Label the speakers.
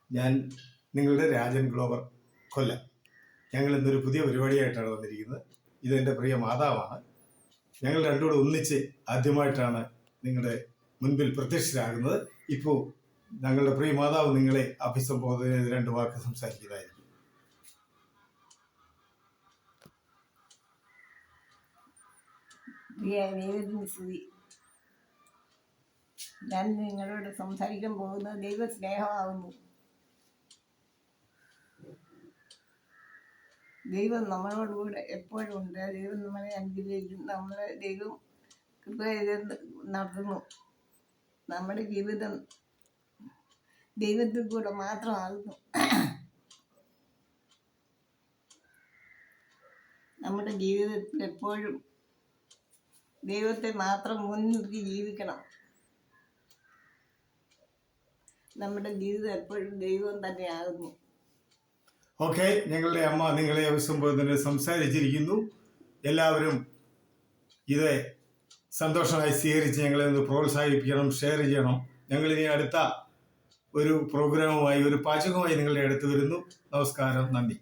Speaker 1: ഞാൻ നിങ്ങളുടെ രാജൻ ഗ്ലോബർ കൊല്ലം. ഞങ്ങൾ ഇന്നൊരു പുതിയ പരിപാടിയായിട്ടാണ് വന്നിരിക്കുന്നത്. ഇതെൻ്റെ പ്രിയ മാതാവാണ്. ഞങ്ങൾ രണ്ടുകൂടെ ഒന്നിച്ച് ആദ്യമായിട്ടാണ് നിങ്ങളുടെ മുൻപിൽ പ്രത്യക്ഷരാകുന്നത്. ഇപ്പോൾ ഞങ്ങളുടെ പ്രിയ മാതാവ് നിങ്ങളെ അഭിസംബോധന ചെയ്ത് 2 വാക്ക് സംസാരിക്കുന്നതായിരിക്കും.
Speaker 2: ഞാൻ നിങ്ങളോട് സംസാരിക്കാൻ പോകുന്നത് ദൈവസ്നേഹമാകുന്നു. ദൈവം നമ്മളോടുകൂടെ എപ്പോഴും ഉണ്ട്. ദൈവം നമ്മളെ അനുഗ്രഹിക്കും. നമ്മളെ ദൈവം കൃപ ചെയ്ത് നടത്തുന്നു. നമ്മുടെ ജീവിതം ദൈവത്തിൽ കൂടെ മാത്രമാകുന്നു. നമ്മുടെ ജീവിതത്തിൽ എപ്പോഴും ദൈവത്തെ മാത്രം മുൻനിർത്തി ജീവിക്കണം. നമ്മുടെ ജീവിതം എപ്പോഴും ദൈവം തന്നെയാകുന്നു.
Speaker 1: ഓക്കെ, ഞങ്ങളുടെ അമ്മ നിങ്ങളെ അഭിസംബോധന സംസാരിച്ചിരിക്കുന്നു. എല്ലാവരും ഇത് സന്തോഷമായി സ്വീകരിച്ച് ഞങ്ങളെ ഒന്ന് പ്രോത്സാഹിപ്പിക്കണം, ഷെയർ ചെയ്യണം. ഞങ്ങളിനി അടുത്ത ഒരു പ്രോഗ്രാമുമായി, ഒരു പാചകമായി നിങ്ങളുടെ അടുത്ത് വരുന്നു. നമസ്കാരം, നന്ദി.